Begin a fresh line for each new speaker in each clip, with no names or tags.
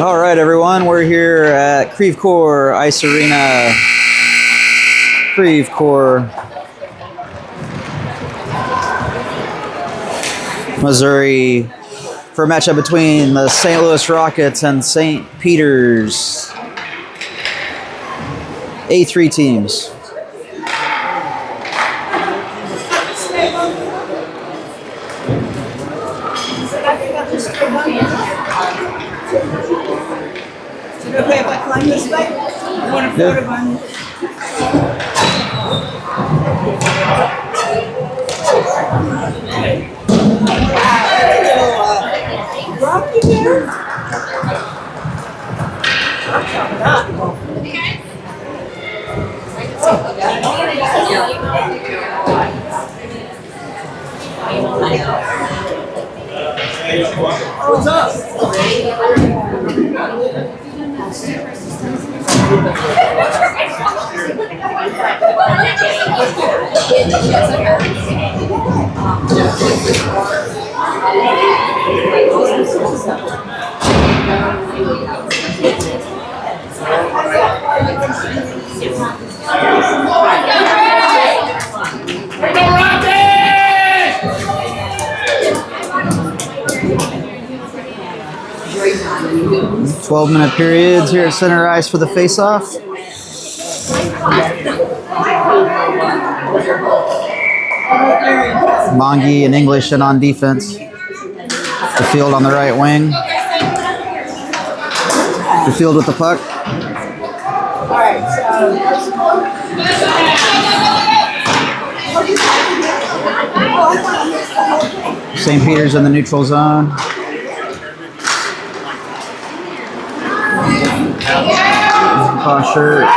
All right, everyone. We're here at Creve Coeur Ice Arena, Creve Coeur, Missouri, for a matchup between the St. Louis Rockets and St. Peter's A3 teams.
Okay, if I climb this way, you want to photo on? Rocky there? What's up?
12-minute periods here at center ice for the face-off. Mongi and English and on defense. The field on the right wing. The field with the puck. St. Peter's in the neutral zone. Cross shirt.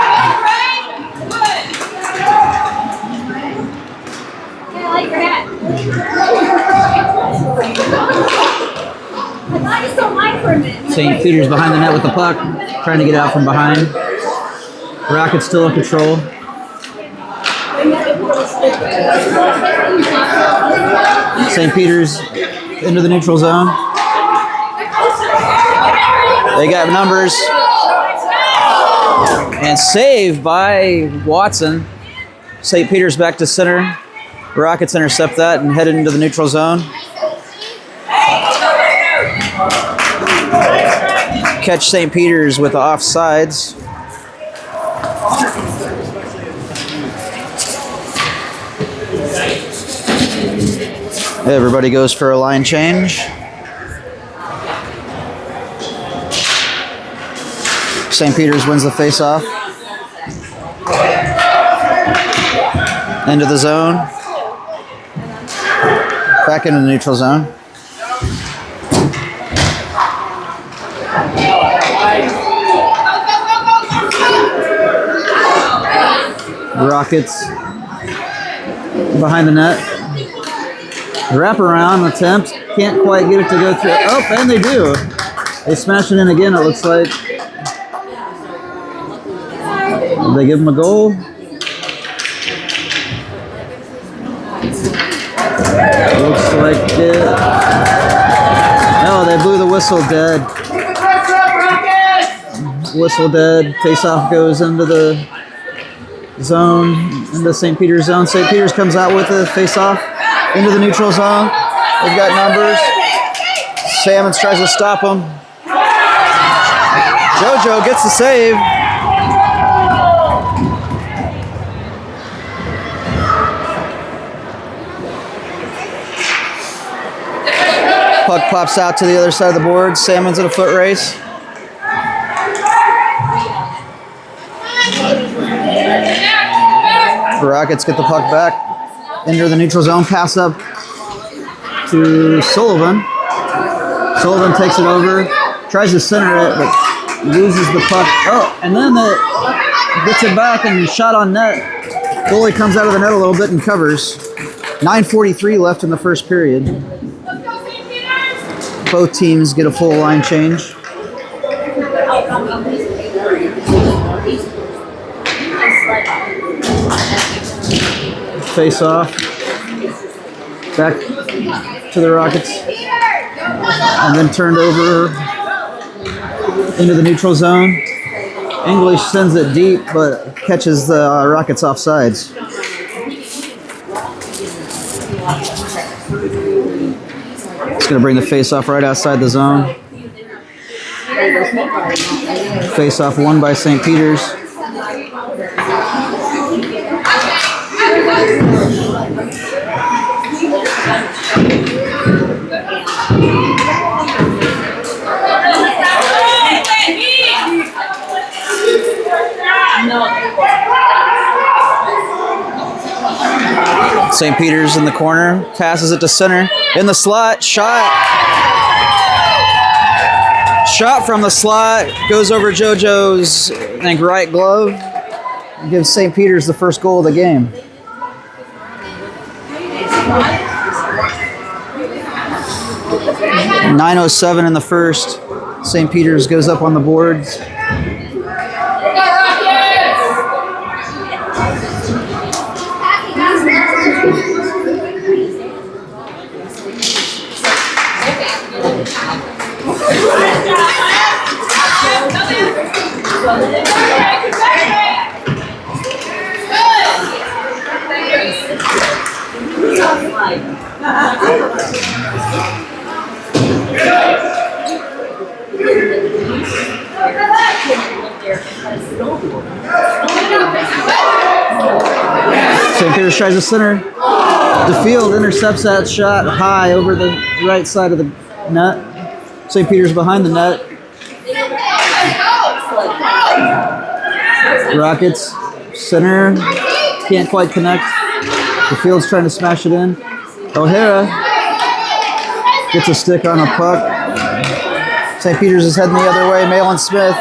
St. Peter's behind the net with the puck, trying to get out from behind. Rockets still in control. St. Peter's into the neutral zone. They got numbers. And saved by Watson. St. Peter's back to center. Rockets intercept that and headed into the neutral zone. Catch St. Peter's with the offsides. Everybody goes for a line change. St. Peter's wins the face-off. Into the zone. Back into the neutral zone. Rockets behind the net. Wraparound attempt. Can't quite get it to go through. Oh, and they do. They smash it in again, it looks like. Did they give him a goal? Looks like it. No, they blew the whistle dead. Whistle dead. Face-off goes into the zone, into St. Peter's zone. St. Peter's comes out with the face-off into the neutral zone. They've got numbers. Salmons tries to stop them. JoJo gets the save. Puck pops out to the other side of the board. Salmon's in a foot race. The Rockets get the puck back. Into the neutral zone. Pass up to Sullivan. Sullivan takes it over. Tries to center it, but loses the puck. Oh, and then gets it back and shot on net. Goalie comes out of the net a little bit and covers. 9:43 left in the first period. Both teams get a full line change. Face off. Back to the Rockets. And then turned over into the neutral zone. English sends it deep, but catches the Rockets offsides. It's going to bring the face-off right outside the zone. Face-off won by St. Peter's. St. Peter's in the corner, passes it to center, in the slot, shot from the slot, goes over JoJo's right glove, and gives St. Peter's the first goal of the game. .907 in the first. St. Peter's goes up on the boards. St. Peter's tries to center. DeField intercepts that shot high over the right side of the net. St. Peter's behind the net. Rockets center, can't quite connect. DeField's trying to smash it in. O'Hara gets a stick on a puck. St. Peter's is heading the other way. Malin Smith.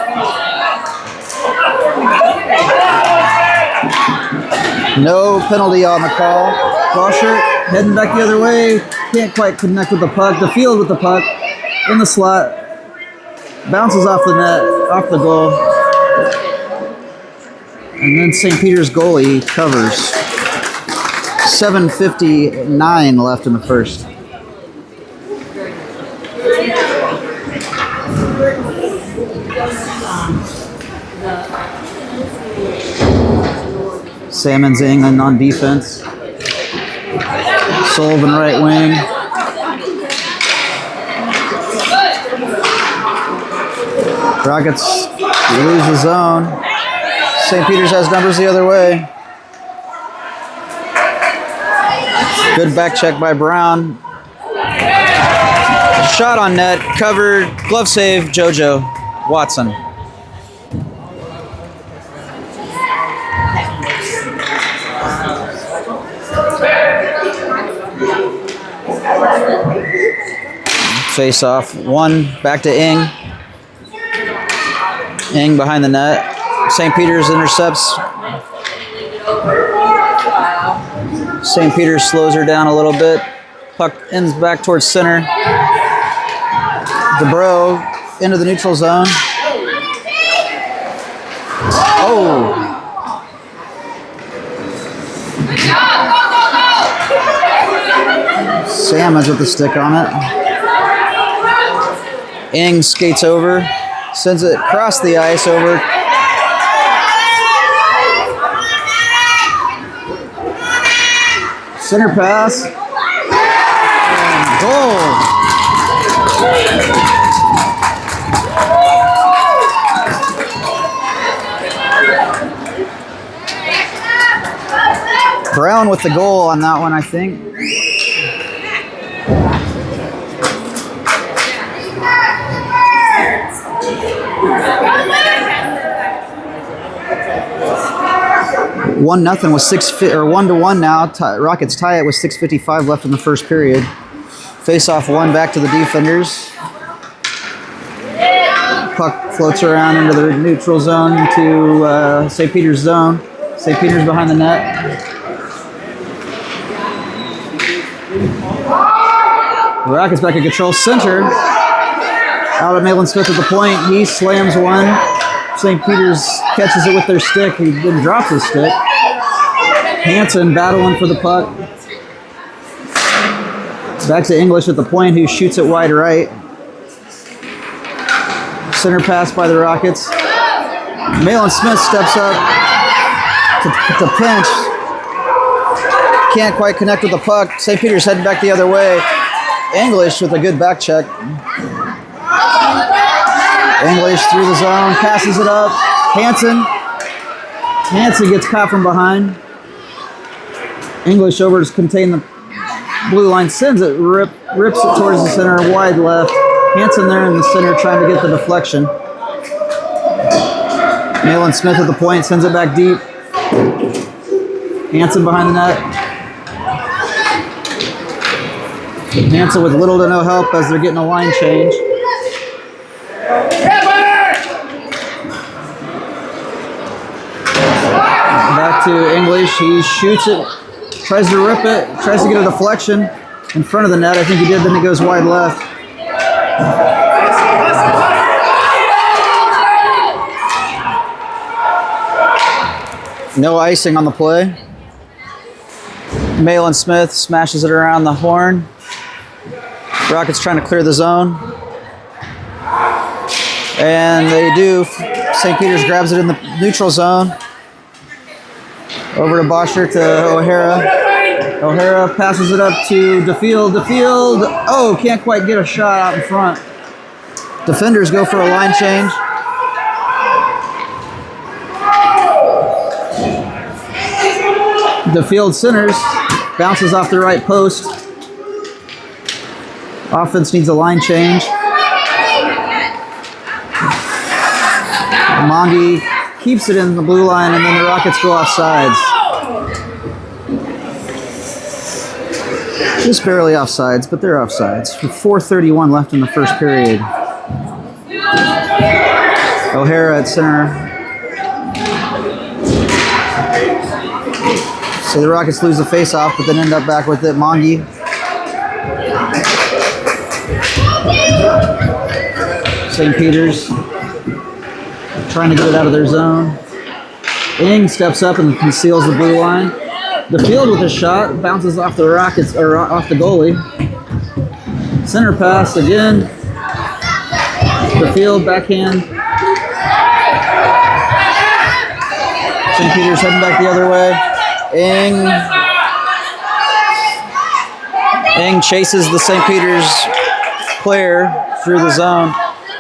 No penalty on the call. Washer heading back the other way. Can't quite connect with the puck. DeField with the puck in the slot. Bounces off the net, off the goal. And then St. Peter's goalie covers. 7:59 left in the first. Salmon's England on defense. Sullivan right wing. Rockets lose the zone. St. Peter's has numbers the other way. Good back check by Brown. Shot on net, covered, glove save, JoJo Watson. Face off, one, back to Ing. Ing behind the net. St. Peter's intercepts. St. Peter's slows her down a little bit. Puck ends back towards center. DeBro into the neutral zone. Oh! Salmons with the stick on it. Ing skates over, sends it across the ice over. Center pass. And goal. Brown with the goal on that one, I think. One nothing with 1-1 now. Rockets tie it with 6:55 left in the first period. Face off one back to the defenders. Puck floats around into the neutral zone to St. Peter's zone. St. Peter's behind the net. Rockets back in control. Center. Out at Malin Smith at the point. He slams one. St. Peter's catches it with their stick. He then drops his stick. Hansen battling for the puck. Back to English at the point, who shoots it wide right. Center pass by the Rockets. Malin Smith steps up to pinch. Can't quite connect with the puck. St. Peter's heading back the other way. English with a good back check. English through the zone, passes it up. Hansen gets caught from behind. English over to contain the blue line, sends it, rips it towards the center, wide left. Hansen there in the center trying to get the deflection. Malin Smith at the point, sends it back deep. Hansen behind the net. Hansen with little to no help as they're getting a line change. Back to English, he shoots it, tries to rip it, tries to get a deflection in front of the net. I think he did, then it goes wide left. No icing on the play. Malin Smith smashes it around the horn. Rockets trying to clear the zone. And they do. St. Peter's grabs it in the neutral zone. Over to Bosher to O'Hara. O'Hara passes it up to DeField. DeField, oh, can't quite get a shot out in front. Defenders go for a line change. DeField centers, bounces off the right post. Offense needs a line change. Mongi keeps it in the blue line, and then the Rockets go off sides. Just barely off sides, but they're off sides. With 4:31 left in the first period. O'Hara at center. So the Rockets lose the face-off, but then end up back with it. Mongi. St. Peter's trying to get it out of their zone. Ing steps up and conceals the blue line. DeField with a shot, bounces off the Rockets, or off the goalie. Center pass again. DeField backhand. St. Peter's heading back the other way. Ing chases the St. Peter's player through the zone.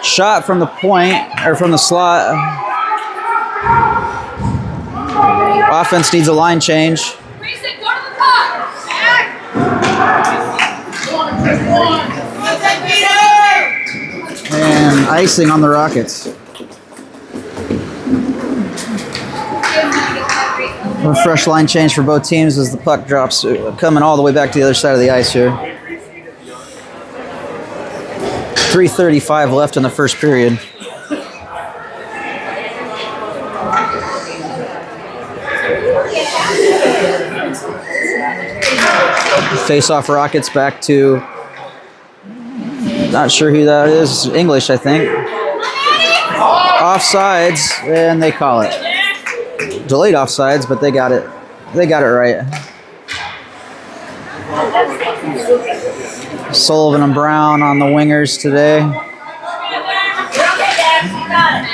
Shot from the point, or from the slot. Offense needs a line change. And icing on the Rockets. A fresh line change for both teams as the puck drops, coming all the way back to the other side of the ice here. 3:35 left in the first period. Face-off Rockets back to, not sure who that is, English, I think. Offsides, and they call it. Delayed offsides, but they got it. They got it right. Sullivan and Brown on the wingers today.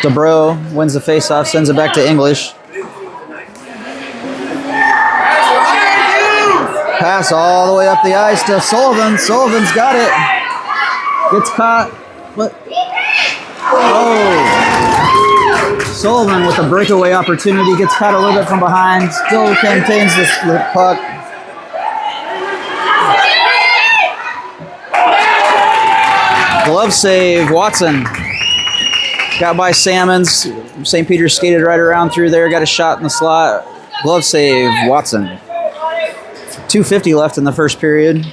DeBro wins the faceoff, sends it back to English. Pass all the way up the ice to Sullivan. Sullivan's got it. Gets caught. What? Oh. Sullivan with a breakaway opportunity. Gets caught a little bit from behind. Still contains the puck. Glove save, Watson. Got by Salmons. St. Peter's skated right around through there. Got a shot in the slot. Glove save, Watson. 2:50 left in the first period.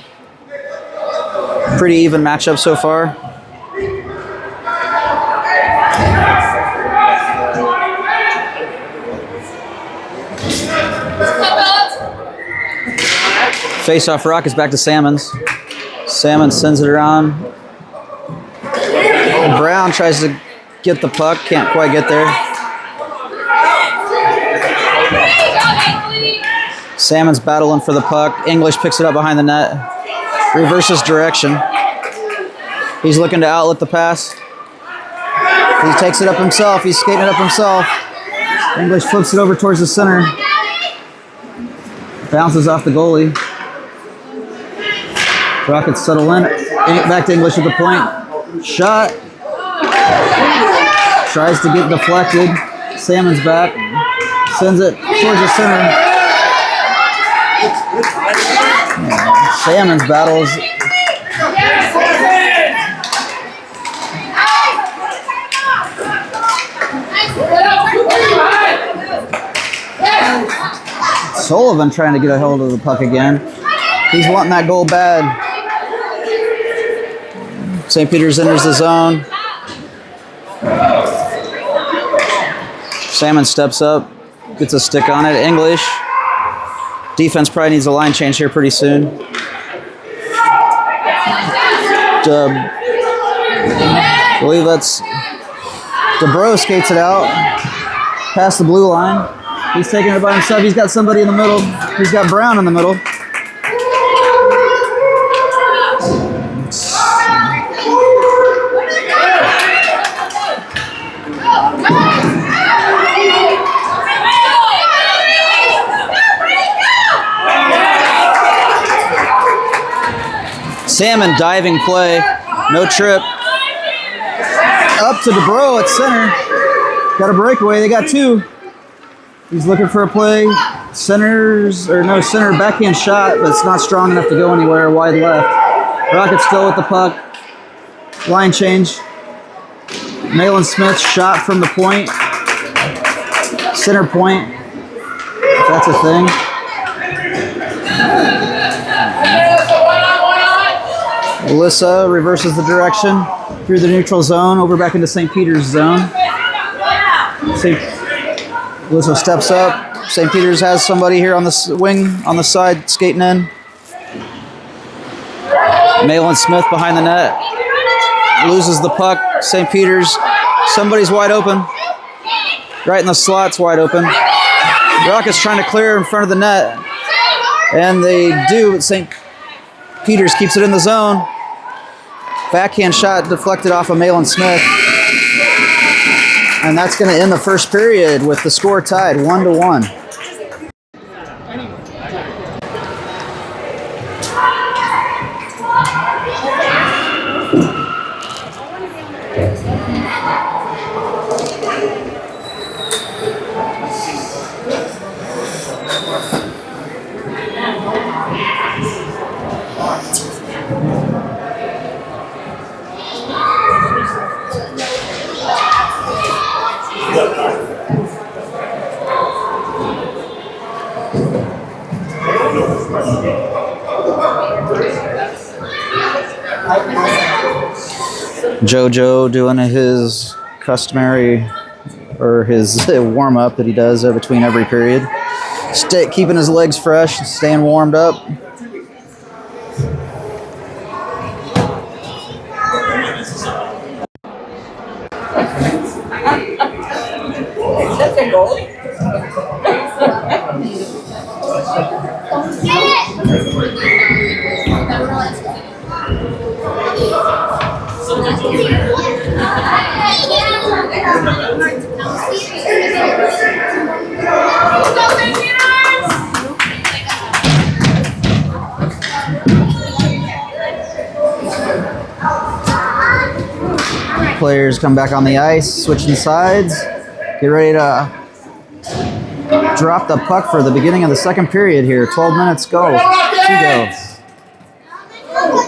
Pretty even matchup so far. Face-off Rockets back to Salmons. Salmons sends it around. Brown tries to get the puck, can't quite get there. Salmon's battling for the puck. English picks it up behind the net. Reverses direction. He's looking to outlet the pass. He takes it up himself. He's skating it up himself. English flips it over towards the center. Bounces off the goalie. Rockets settle in. Back to English with the point. Shot. Tries to get deflected. Salmon's back. Sends it towards the center. Salmon's battles. Sullivan trying to get a hold of the puck again. He's wanting that goal bad. St. Peter's enters the zone. Salmon steps up, gets a stick on it. English. Defense probably needs a line change here pretty soon. I believe that's DeBro skates it out past the blue line. He's taking it by himself. He's got somebody in the middle. He's got Brown in the middle. Salmon diving play, no trip. Up to DeBro at center. Got a breakaway. They got two. He's looking for a play. Center backhand shot, but it's not strong enough to go anywhere. Wide left. Rockets still with the puck. Line change. Malin Smith shot from the point. Center point. If that's a thing. Alyssa reverses the direction through the neutral zone, over back into St. Peter's zone. Alyssa steps up. St. Peter's has somebody here on the wing, on the side, skating in. Malin Smith behind the net. Loses the puck. St. Peter's, somebody's wide open. Right in the slot's wide open. Rockets trying to clear in front of the net. And they do, but St. Peter's keeps it in the zone. Backhand shot deflected off of Malin Smith. And that's going to end the first period with the score tied 1-1. JoJo doing his customary, or his warm-up that he does between every period. Keeping his legs fresh, staying warmed up.
That's a goal.
Players come back on the ice, switching sides. Get ready to drop the puck for the beginning of the second period here. 12 minutes go. 2 go.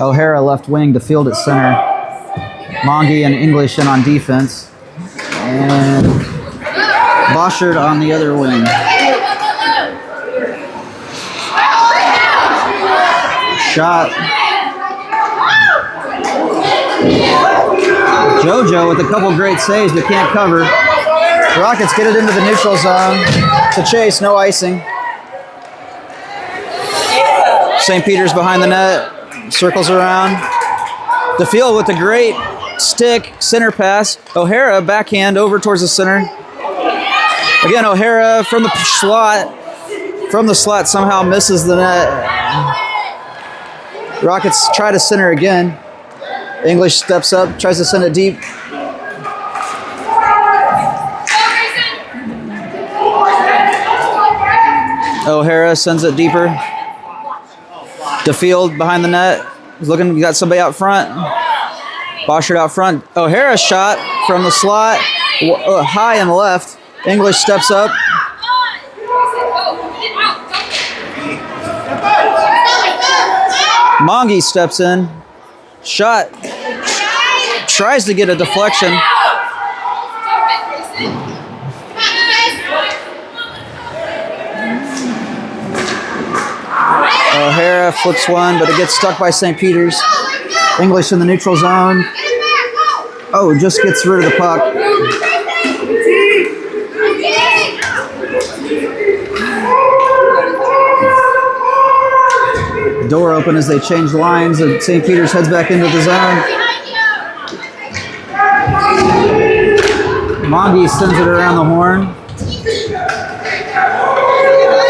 O'Hara left wing to field at center. Monge and English in on defense. And Boschard on the other wing. Shot. JoJo with a couple great saves but can't cover. Rockets get it into the neutral zone. To Chase, no icing. St. Peter's behind the net. Circles around. DeField with a great stick, center pass. O'Hara backhand over towards the center. Again, O'Hara from the slot. From the slot somehow misses the net. Rockets try to center again. English steps up, tries to send it deep. O'Hara sends it deeper. DeField behind the net. He's looking, got somebody out front. Boschert out front. O'Hara shot from the slot, high and left. English steps up. Monge steps in. Shot. Tries to get a deflection. O'Hara flips one, but it gets stuck by St. Peter's. English in the neutral zone. Oh, just gets rid of the puck. Door open as they change lines, and St. Peter's heads back into the zone. Monge sends it around the horn.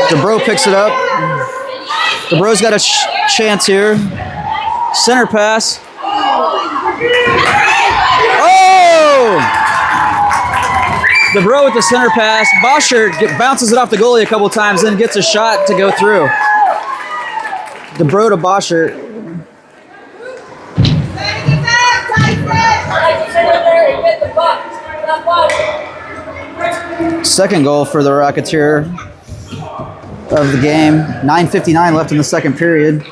DeBro picks it up. DeBro's got a chance here. Center pass. Oh! DeBro with the center pass. Boschert bounces it off the goalie a couple times, then gets a shot to go through. DeBro to Boschert. Second goal for the Rockets here of the game. 9:59 left in the second period.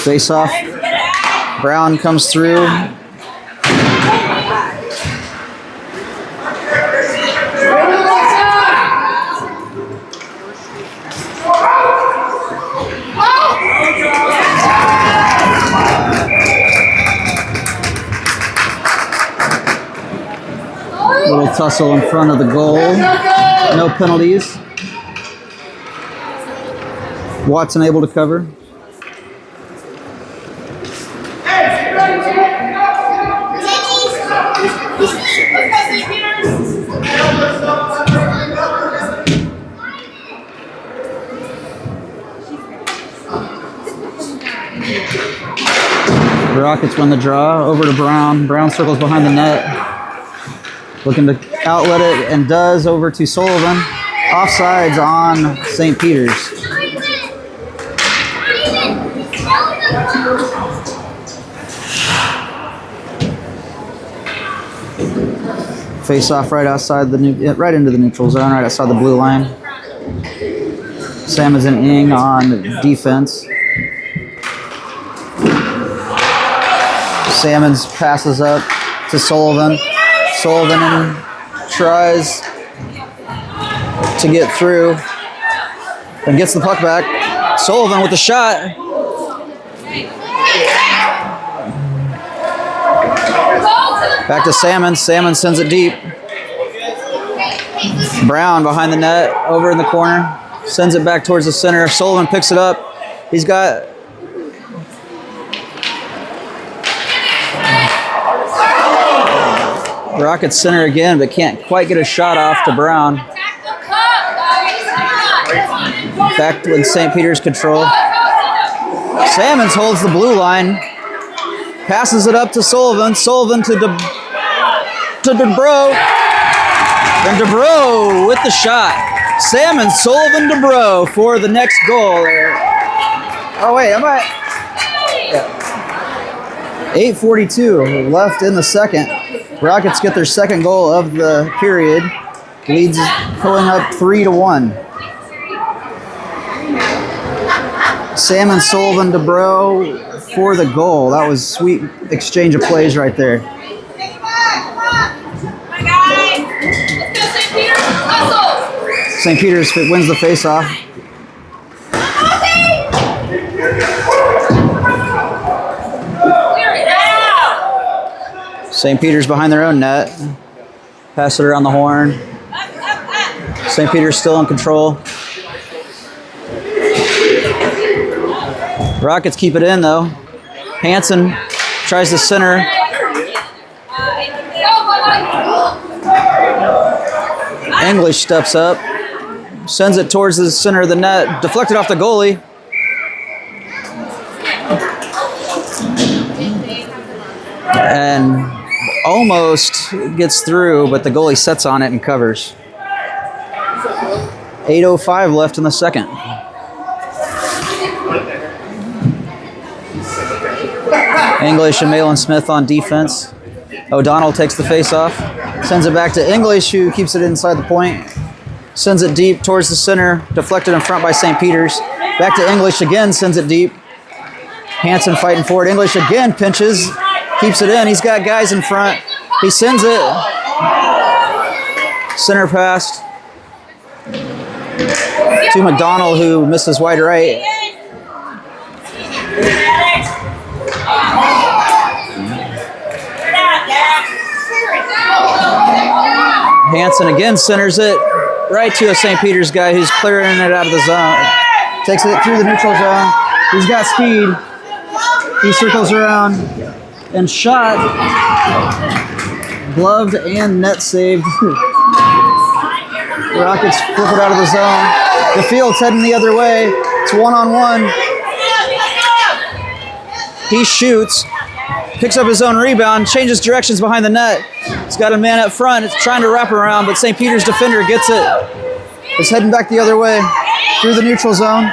Face off. Brown comes through. Little tussle in front of the goal. No penalties. Watson able to cover. The Rockets win the draw. Over to Brown. Brown circles behind the net. Looking to outlet it, and does, over to Sullivan. Offsides on St. Peter's. Face off right outside right into the neutral zone, right outside the blue line. Salmons and Ing on defense. Salmons passes up to Sullivan. Sullivan tries to get through and gets the puck back. Sullivan with the shot. Back to Salmons. Salmons sends it deep. Brown behind the net, over in the corner. Sends it back towards the center. Sullivan picks it up. He's got... Rockets center again, but can't quite get a shot off to Brown. Back with St. Peter's control. Salmons holds the blue line. Passes it up to Sullivan. Sullivan to DeBro. And DeBro with the shot. Salmons, Sullivan, DeBro for the next goal. Oh wait, am I? Yeah. 8:42 left in the second. Rockets get their second goal of the period. Leads pulling up 3-1. Salmon, Sullivan, DeBro for the goal. That was sweet exchange of plays right there. St. Peter's wins the faceoff. St. Peter's behind their own net. Pass it around the horn. St. Peter's still in control. Rockets keep it in though. Hansen tries to center. English steps up. Sends it towards the center of the net. Deflected off the goalie. And almost gets through, but the goalie sets on it and covers. 8:05 left in the second. English and Malin Smith on defense. O'Donnell takes the face-off, sends it back to English, who keeps it inside the point. Sends it deep towards the center, deflected in front by St. Peter's. Back to English again, sends it deep. Hansen fighting forward. English again pinches, keeps it in. He's got guys in front. He sends it. Center pass to McDonald, who misses wide right. Hansen again centers it right to a St. Peter's guy who's clearing it out of the zone. Takes it through the neutral zone. He's got speed. He circles around and shot. Gloved and net saved. The Rockets flip it out of the zone. The field's heading the other way. It's one-on-one. He shoots. Picks up his own rebound. Changes directions behind the net. He's got a man up front. It's trying to wrap around, but St. Peter's defender gets it. It's heading back the other way through the neutral zone.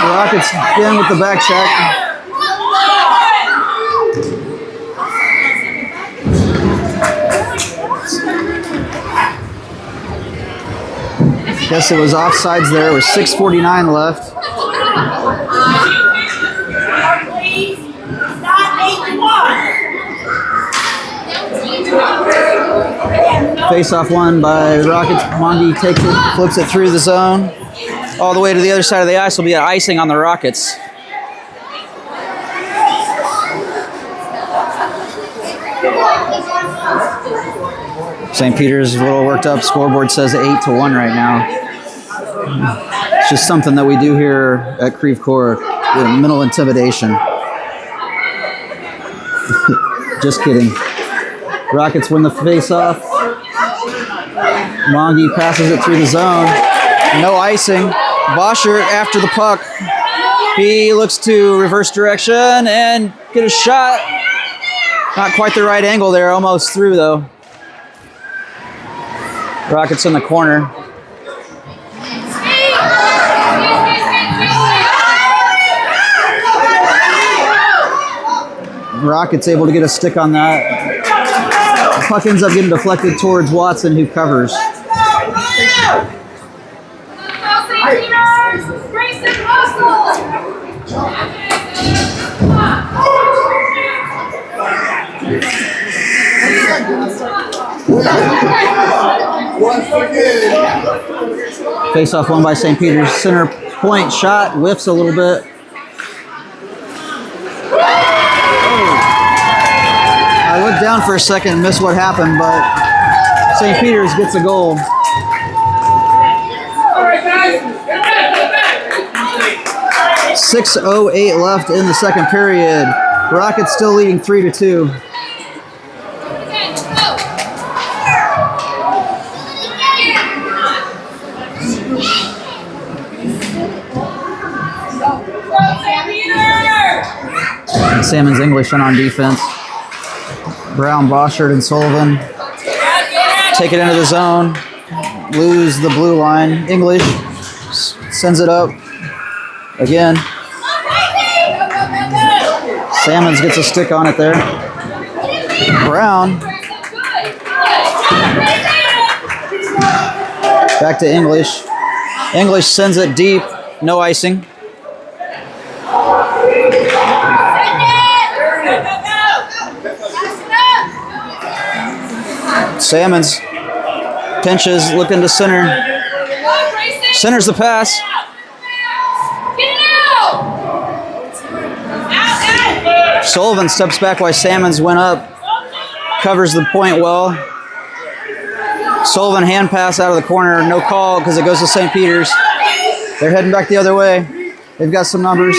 The Rockets again with the back check. Guess it was offsides there. It was 6:49 left. Face-off won by Rockets. Mongi takes it, flips it through the zone. All the way to the other side of the ice will be an icing on the Rockets. St. Peter's is a little worked up. Scoreboard says 8-1 right now. It's just something that we do here at Creve Coeur. Mental intimidation. Just kidding. Rockets win the face-off. Mongi passes it through the zone. No icing. Bosher after the puck. He looks to reverse direction and get a shot. Not quite the right angle there. Almost through, though. Rockets in the corner. Rockets able to get a stick on that. The puck ends up getting deflected towards Watson, who covers. Face-off won by St. Peter's. Center point shot, whiffs a little bit. I looked down for a second and missed what happened, but St. Peter's gets a goal. .608 left in the second period. Rockets still leading 3-2. Salmon's English on defense. Brown, Boschert, and Sullivan take it into the zone. Lose the blue line. English sends it up again. Salmons gets a stick on it there. Brown. Back to English. English sends it deep. No icing. Salmons pinches, looking to center. Centers the pass. Sullivan steps back while Salmons went up. Covers the point well. Sullivan hand pass out of the corner. No call because it goes to St. Peter's. They're heading back the other way. They've got some numbers.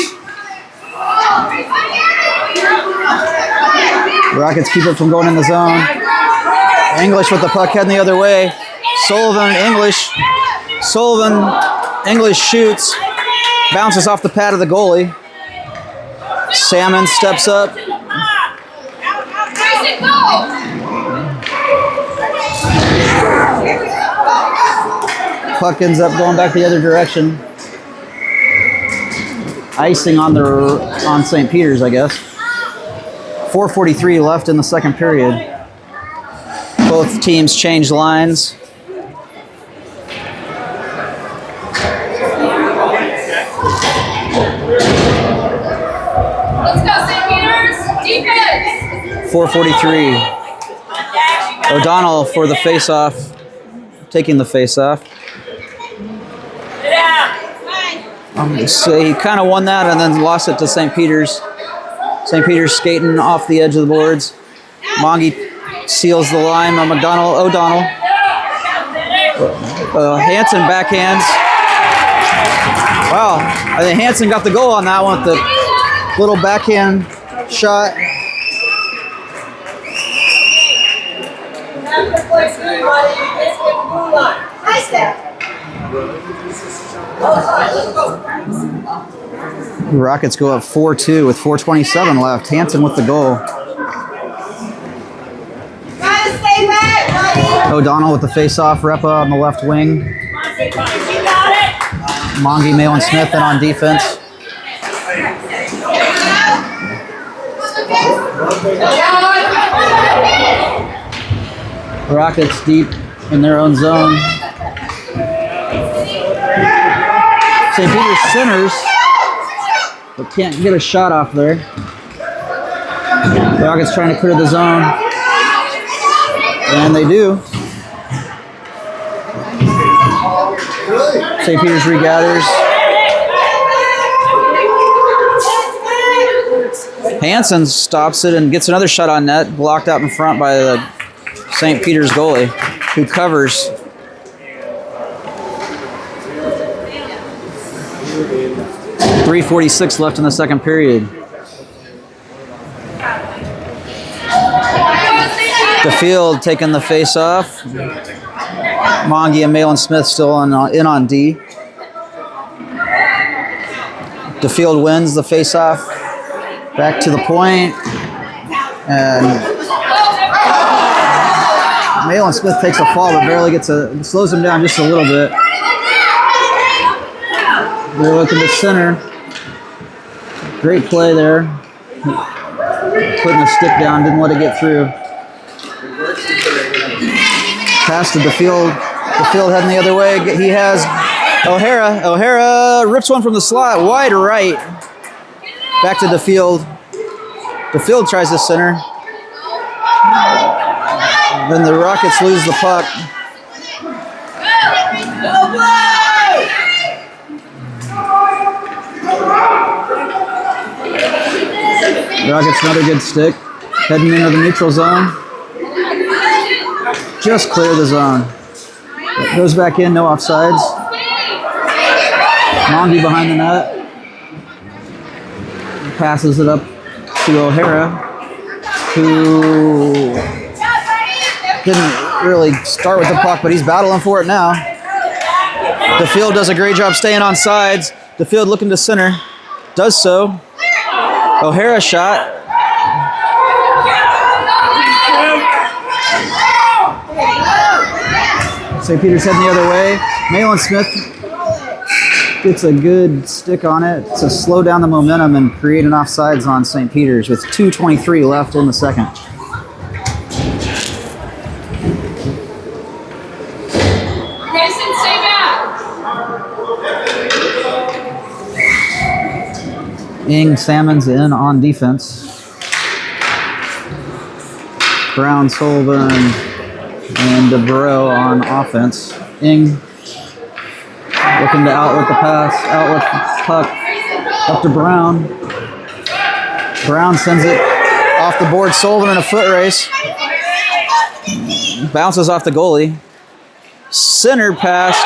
Rockets keep it from going in the zone. English with the puck heading the other way. Sullivan, English. Sullivan, English shoots. Bounces off the pad of the goalie. Salmon steps up. Puck ends up going back the other direction. Icing on St. Peter's, I guess. 4:43 left in the second period. Both teams changed lines.
Let's go, St. Peter's. Defense.
4:43. O'Donnell for the face-off. Taking the face-off. So he kind of won that and then lost it to St. Peter's. St. Peter's skating off the edge of the boards. Mongie seals the line on O'Donnell. Hansen backhands. Wow, I think Hansen got the goal on that one with the little backhand shot.
Nice there.
The Rockets go up 4-2 with 4:27 left. Hansen with the goal.
Try to stay back, buddy.
O'Donnell with the face-off. Repa on the left wing. Mongie, Malin Smith in on defense. Rockets deep in their own zone. St. Peter's centers, but can't get a shot off there. The Rockets trying to clear the zone, and they do. St. Peter's regathers. Hansen stops it and gets another shot on net, blocked out in front by the St. Peter's goalie, who covers. .346 left in the second period. DeField taking the face off. Mongie and Malin Smith still in on D. DeField wins the face off. Back to the point. And Malin Smith takes a fall but barely slows him down just a little bit. They're looking to center. Great play there. Putting the stick down, didn't let it get through. Pass to DeField. DeField heading the other way. He has O'Hara. O'Hara rips one from the slot, wide right. Back to DeField. DeField tries to center. Then the Rockets lose the puck. Rockets another good stick. Heading into the neutral zone. Just clear the zone. It goes back in, no offsides. Mongie behind the net. Passes it up to O'Hara, who didn't really start with the puck, but he's battling for it now. DeField does a great job staying on sides. DeField looking to center. Does so. O'Hara shot. St. Peter's heading the other way. Malin Smith gets a good stick on it to slow down the momentum and create an offsides on St. Peter's with 2:23 left in the second.
Grayson, stay back.
Salmon's in on defense. Brown, Sullivan, and DeBro on offense. Looking to outlet the pass, outlet the puck up to Brown. Brown sends it off the board. Sullivan in a foot race. Bounces off the goalie. Centered pass.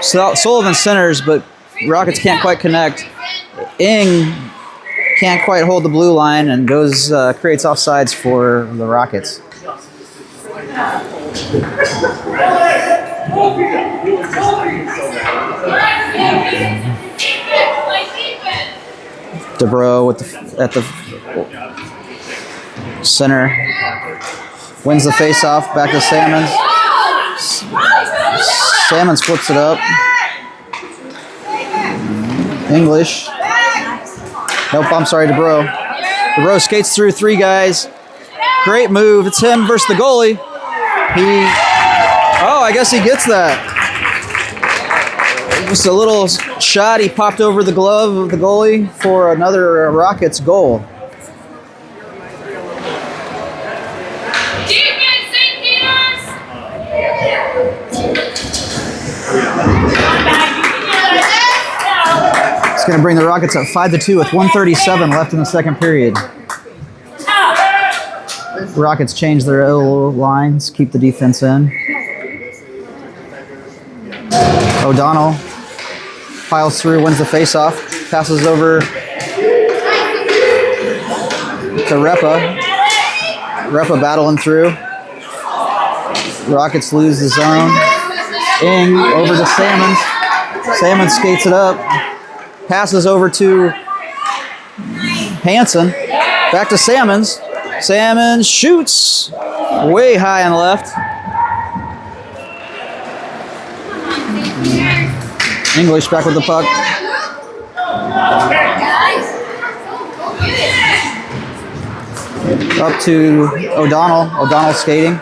Sullivan centers, but Rockets can't quite connect. Can't quite hold the blue line and creates offsides for the Rockets. DeBro at the center. Wins the face-off. Back to Salmons. Salmons flips it up. English. Nope, I'm sorry, DeBro. DeBro skates through 3 guys. Great move. It's him versus the goalie. I guess he gets that. Just a little shot. He popped over the glove of the goalie for another Rockets goal.
Defense, St. Peter's!
It's going to bring the Rockets up 5-2 with 1:37 left in the second period. Rockets change their lines, keep the defense in. O'Donnell piles through, wins the faceoff, passes over to Repa. Repa battling through. Rockets lose the zone. Ing over to Salmons. Salmons skates it up. Passes over to Hansen. Back to Salmons. Salmons shoots way high on the left. English back with the puck. Up to O'Donnell. O'Donnell skating.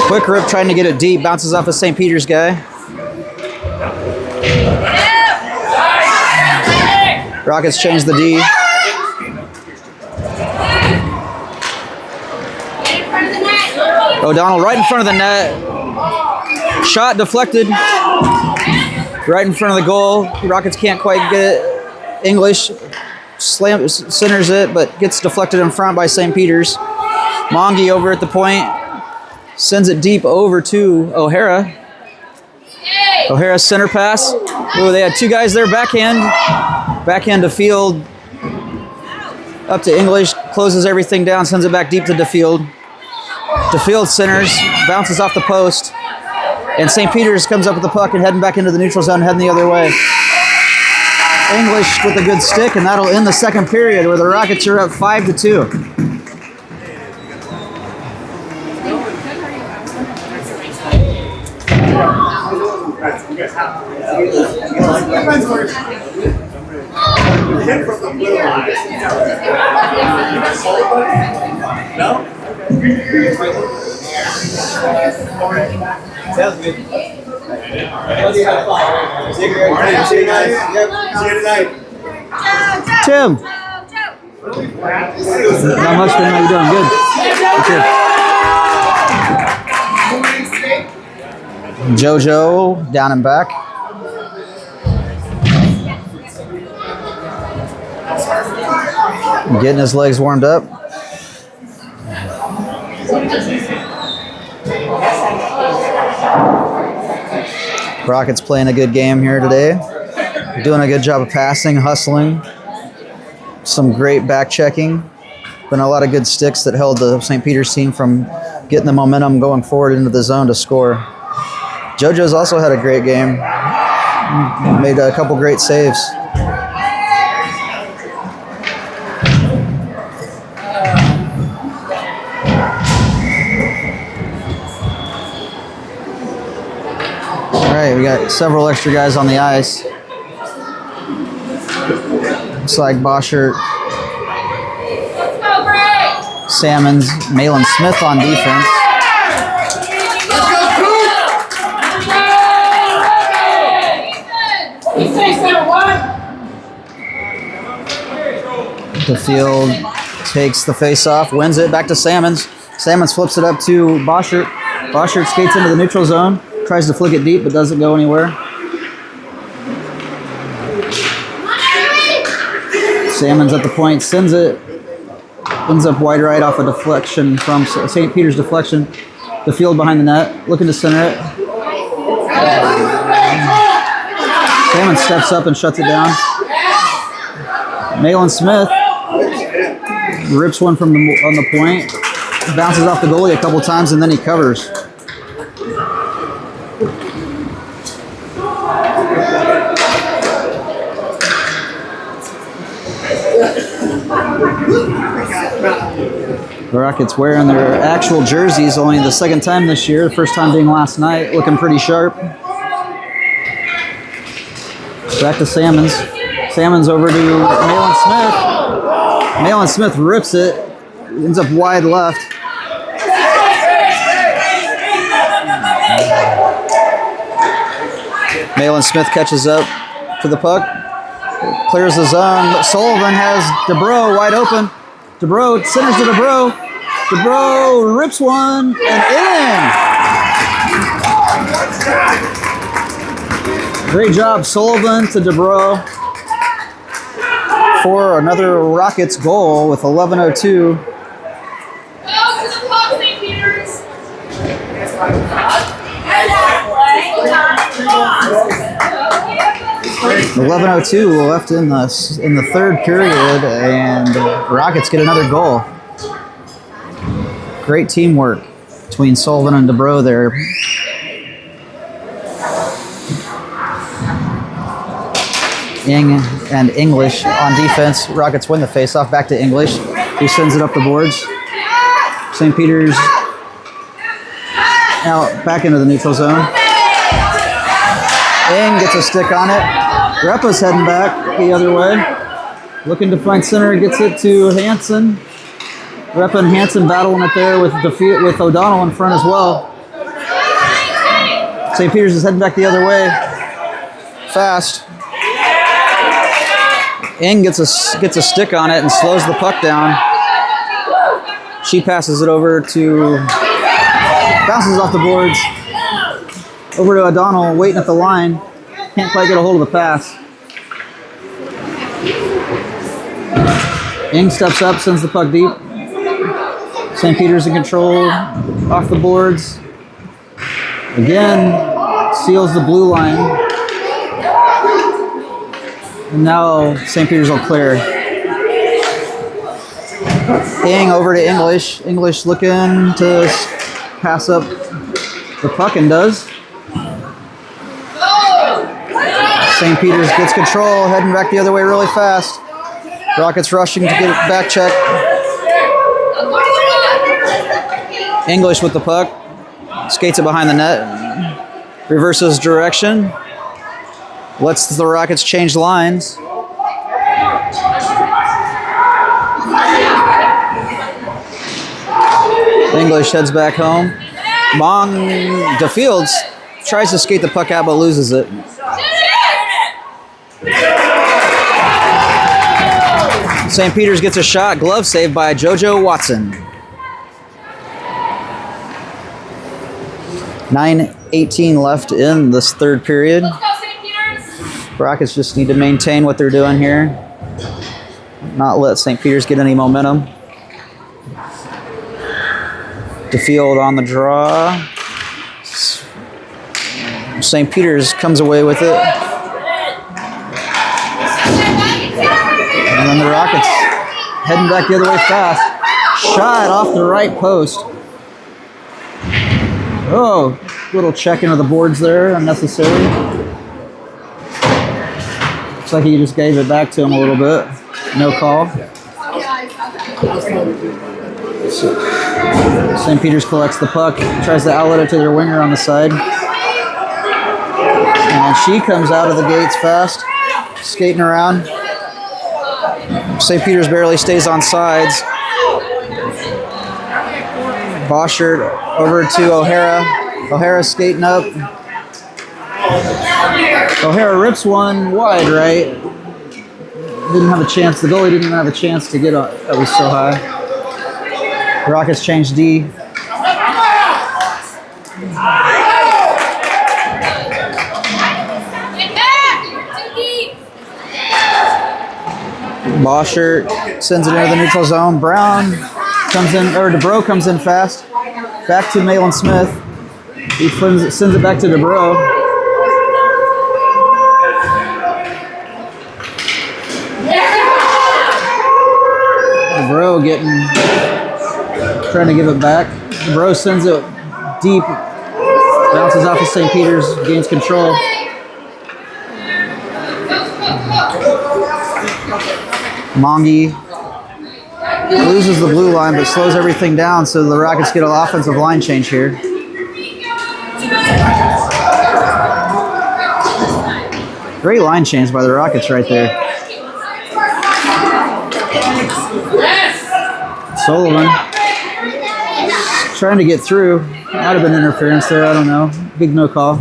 Quick rip trying to get it deep. Bounces off a St. Peter's guy. Rockets change the D. O'Donnell right in front of the net. Shot deflected. Right in front of the goal. Rockets can't quite get it. English centers it, but gets deflected in front by St. Peter's. Mongi over at the point. Sends it deep over to O'Hara. O'Hara's center pass. Ooh, they had 2 guys there. Backhand. Backhand to Field. Up to English. Closes everything down. Sends it back deep to DeField. DeField centers. Bounces off the post. And St. Peter's comes up with the puck and heading back into the neutral zone, heading the other way. English with a good stick, and that'll end the second period where the Rockets are up 5-2.
Sounds good.
Tim. Not much, but how you doing? Good. Good. JoJo down and back. Getting his legs warmed up. Rockets playing a good game here today. Doing a good job of passing, hustling. Some great back checking. Been a lot of good sticks that held the St. Peter's team from getting the momentum going forward into the zone to score. JoJo's also had a great game. Made a couple great saves. All right, we got several extra guys on the ice. Looks like Boschert, Salmons, Malin Smith on defense. The field takes the face-off, wins it, back to Salmons. Salmons flips it up to Boschert. Boschert skates into the neutral zone, tries to flick it deep, but doesn't go anywhere. Salmons at the point, sends it, ends up wide right off a deflection from St. Peter's deflection. The field behind the net, looking to center it. Salmons steps up and shuts it down. Malin Smith rips one from on the point, bounces off the goalie a couple times, and then he covers. The Rockets wearing their actual jerseys only the second time this year, the first time being last night, looking pretty sharp. Back to Salmons. Salmons over to Malin Smith. Malin Smith rips it, ends up wide left. Malin Smith catches up to the puck, clears the zone. But Sullivan has DeBro wide open. DeBro centers to DeBro. DeBro rips one and in. Great job, Sullivan to DeBro for another Rockets goal with 11:02. 11:02 left in the third period, and the Rockets get another goal. Great teamwork between Sullivan and DeBro there. Ing and English on defense. Rockets win the faceoff. Back to English. He sends it up the boards. St. Peter's out back into the neutral zone. Ing gets a stick on it. Repa's heading back the other way. Looking to find center. Gets it to Hansen. Repa and Hansen battling it there with O'Donnell in front as well. St. Peter's is heading back the other way. Fast. Ing gets a stick on it and slows the puck down. She passes it over to, bounces off the boards, over to O'Donnell, waiting at the line. Can't quite get a hold of the pass. Ing steps up, sends the puck deep. St. Peter's in control, off the boards. Again, seals the blue line. And now St. Peter's will clear. Ing over to English. English looking to pass up the puck and does. St. Peter's gets control, heading back the other way really fast. Rockets rushing to get it back check. English with the puck. Skates it behind the net. Reverses direction. Lets the Rockets change lines. English heads back home. DeFields tries to skate the puck out but loses it. St. Peter's gets a shot. Glove saved by JoJo Watson. 9:18 left in this third period. Rockets just need to maintain what they're doing here. Not let St. Peter's get any momentum. DeField on the draw. St. Peter's comes away with it. And then the Rockets heading back the other way fast. Shot off the right post. Oh, little check into the boards there, unnecessary. Looks like he just gave it back to him a little bit. No call. St. Peter's collects the puck, tries to outlet it to their winger on the side. And she comes out of the gates fast, skating around. St. Peter's barely stays on sides. Boschert over to O'Hara. O'Hara skating up. O'Hara rips one wide right. Didn't have a chance. The goalie didn't even have a chance to get on. That was so high. Rockets change D. Boschert sends it into the neutral zone. Brown comes in, or DeBro comes in fast. Back to Malin Smith. He sends it back to DeBro. DeBro trying to give it back. DeBro sends it deep. Bounces off of St. Peter's, gains control. Mongi Loses the blue line, but slows everything down, so the Rockets get an offensive line change here. Great line change by the Rockets right there. Sullivan trying to get through. Might have been interference there, I don't know. Big no call.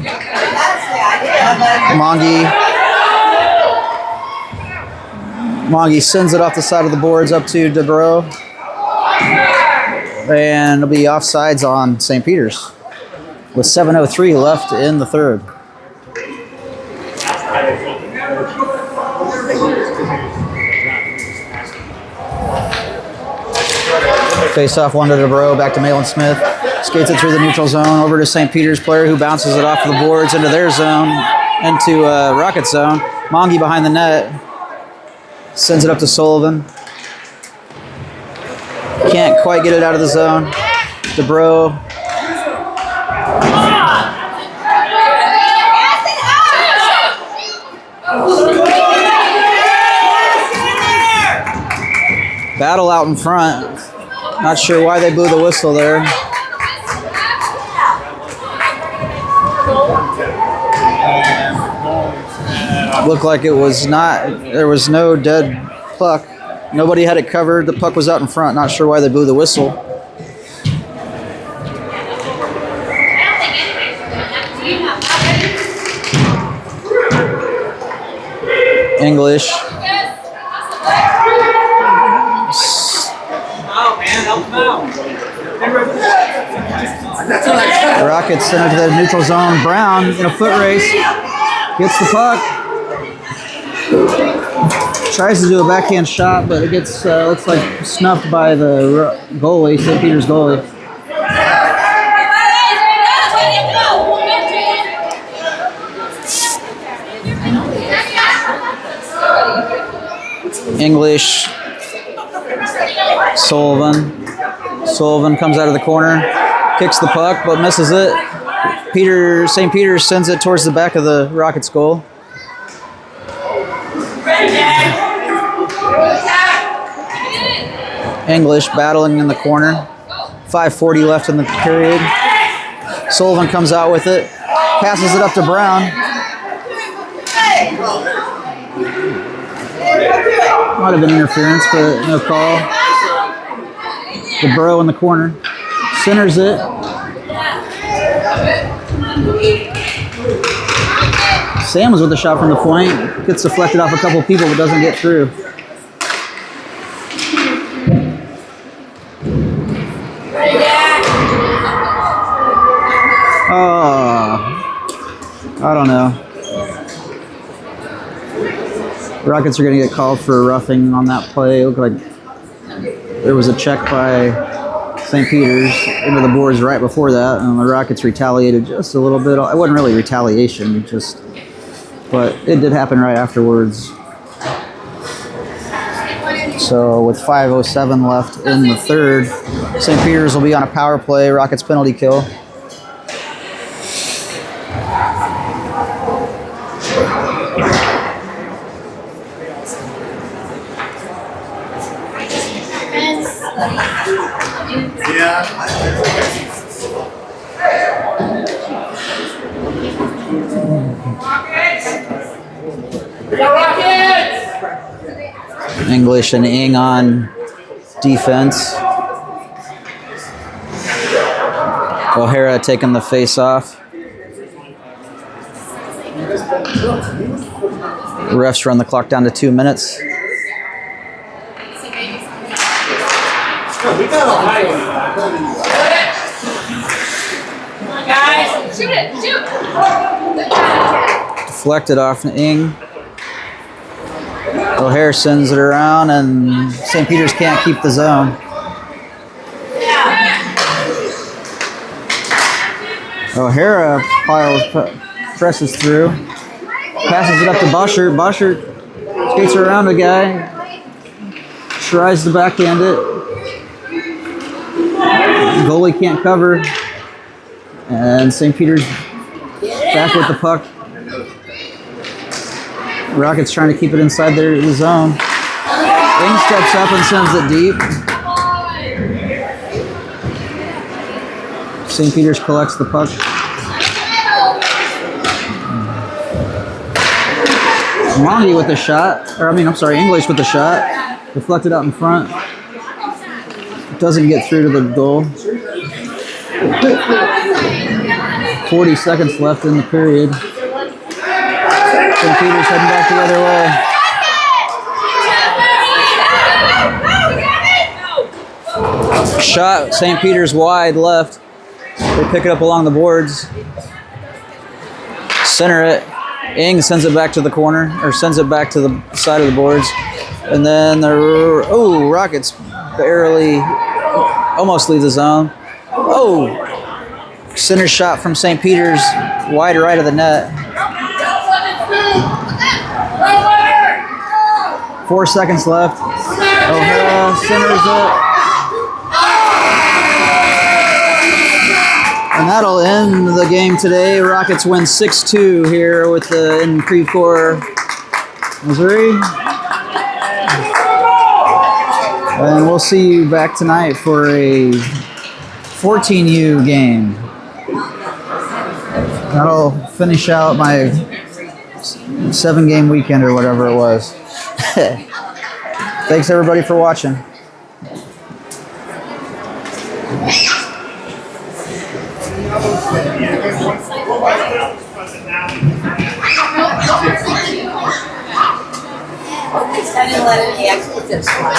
Mongi sends it off the side of the boards up to DeBro. And it'll be offsides on St. Peter's with 7:03 left in the third. Face off one to DeBro, back to Malin Smith. Skates it through the neutral zone over to St. Peter's player who bounces it off the boards into their zone, into Rocket zone. Mongi behind the net. Sends it up to Sullivan. Can't quite get it out of the zone. DeBro. Battle out in front. Not sure why they blew the whistle there. Looked like it was not, there was no dead puck. Nobody had it covered. The puck was out in front. Not sure why they blew the whistle. English. Rockets send it to the neutral zone. Brown in a foot race. Gets the puck. Tries to do a backhand shot, but it gets, looks like, snuffed by the goalie, St. Peter's goalie. English. Sullivan comes out of the corner, kicks the puck, but misses it. St. Peter's sends it towards the back of the Rockets goal. English battling in the corner. 5:40 left in the period. Sullivan comes out with it, passes it up to Brown. Might have been interference, but no call. DeBro in the corner. Centers it. Sam was with the shot from the point. Gets deflected off a couple people, but doesn't get through. Oh, I don't know. The Rockets are going to get called for roughing on that play. It looked like there was a check by St. Peter's into the boards right before that, and the Rockets retaliated just a little bit. It wasn't really retaliation, but it did happen right afterwards. So with 5:07 left in the third, St. Peter's will be on a power play. Rockets penalty kill. English and Ing on defense. O'Hara taking the face off. The refs run the clock down to 2 minutes.
Guys, shoot it, shoot!
Deflected off Ing. O'Hare sends it around, and St. Peter's can't keep the zone. O'Hara presses through, passes it up to Boschert. Boschert skates around the guy, tries to backhand it. Goalie can't cover, and St. Peter's back with the puck. Rockets trying to keep it inside the zone. Ing steps up and sends it deep. St. Peter's collects the puck. Rondy with the shot, English with the shot. Deflected out in front. Doesn't get through to the goal. 40 seconds left in the period. St. Peter's heading back the other way. Shot, St. Peter's wide left. They pick it up along the boards. Center it. Ing sends it back to the corner, or sends it back to the side of the boards. And then Rockets barely, almost leave the zone. Oh, center shot from St. Peter's, wide right of the net. 4 seconds left. O'Hara centers it. And that'll end the game today. Rockets win 6-2 here in Creve Coeur, Missouri. And we'll see you back tonight for a 14U game. That'll finish out my 7-game weekend or whatever it was. Thanks everybody for watching.
I didn't let any expletives fly.